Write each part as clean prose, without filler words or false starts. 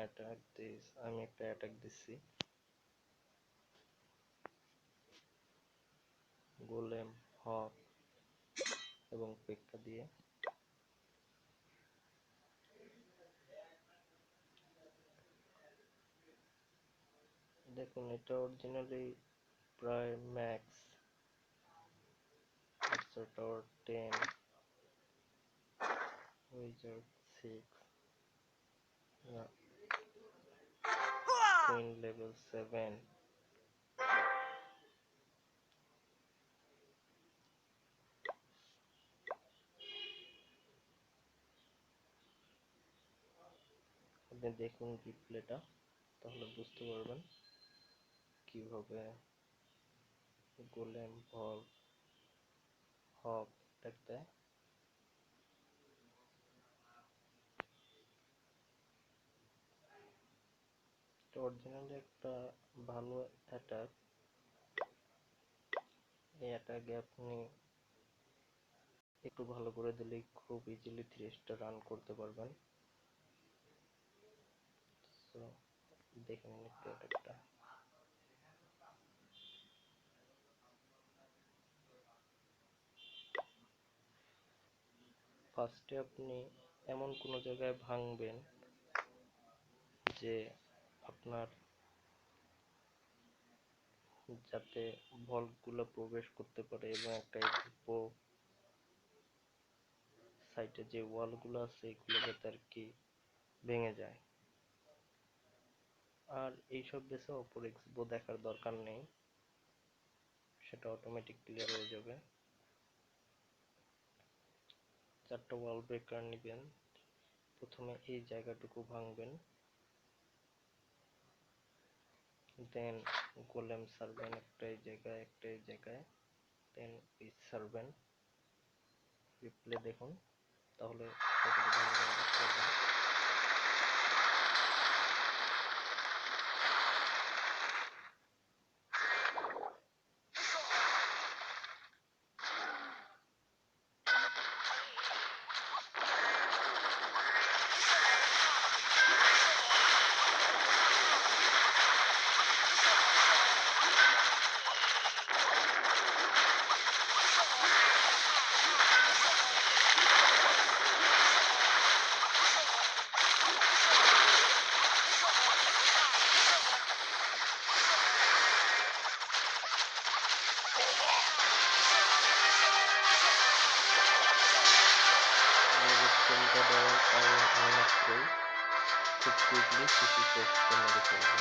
Attack this, আমি একটা attack দিচ্ছি গোলেম, হক এবং পেক্কা দিয়ে। দেখুন এটা অরিজিনালি প্রায় max tower 10, wizard 6, queen level 7। আপনি দেখুন রিপ্লেটা, তাহলে বুঝতে পারবেন কিভাবে গোলেম, বল, হক দেখতে। অরিজিনালি একটা ভালো অ্যাটাক। এই অ্যাটাকে আপনি একটু ভালো করে দিলেই খুব ইজিলি 3 স্টার রান করতে পারবেন। সো দেখে নিন একটু অ্যাটাকটা। ফার্স্টে আপনি এমন কোনো জায়গায় ভাঙবেন যে আপনার যাতে বলগুলো প্রবেশ করতে পারে এবং একটা সাইডে যে ওয়ালগুলো আছে এগুলো যাতে আর কি ভেঙে যায়। আর এইসব বেসে অপর এক্সপো দেখার দরকার নেই, সেটা অটোমেটিক ক্লিয়ার হয়ে যাবে। 4টা ওয়াল ব্রেকার নেবেন, প্রথমে এই জায়গাটুকু ভাঙবেন, দেন গোলেম সারবেন একটা এই জায়গায়, একটা এই জায়গায়, দেন পিস সারবেন। রিপ্লে দেখুন, তাহলে দেওয়ার কারণ মাত্রই খুব কুইকলি সিসি টেস্টটা মেরে ফেলবে।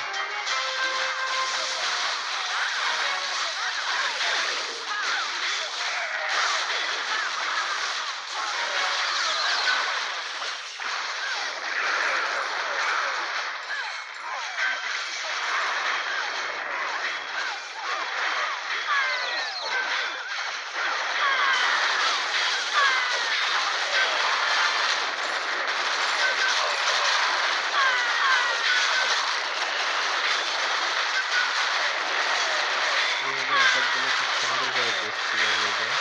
এইভাবে অ্যাটাকগুলো খুব সুন্দরভাবে বেশ ক্লিয়ার হয়ে যায়,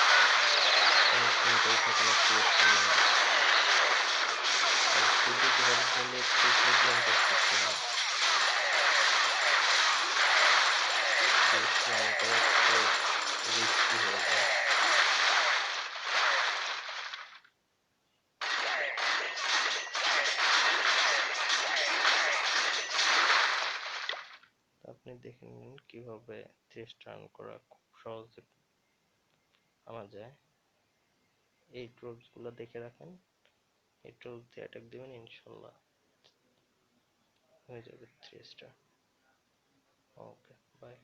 কোনো চিন্তাই থাকে না ক্রিয়েট করলে। আর শুধু ঘর গেলে একটু প্রবলেম করতেছে না, রান করা একটু রিস্কি হয়ে যায়। আপনি দেখে নিন কিভাবে 3 স্টার রান করা খুব সহজে আনা যায়। এই ট্রুপস গুলো দেখে রাখেন, এই ট্রুপস দিয়ে অ্যাটাক দিবেন, ইনশাল্লাহ হয়ে যাবে 3 স্টার। Okay, by.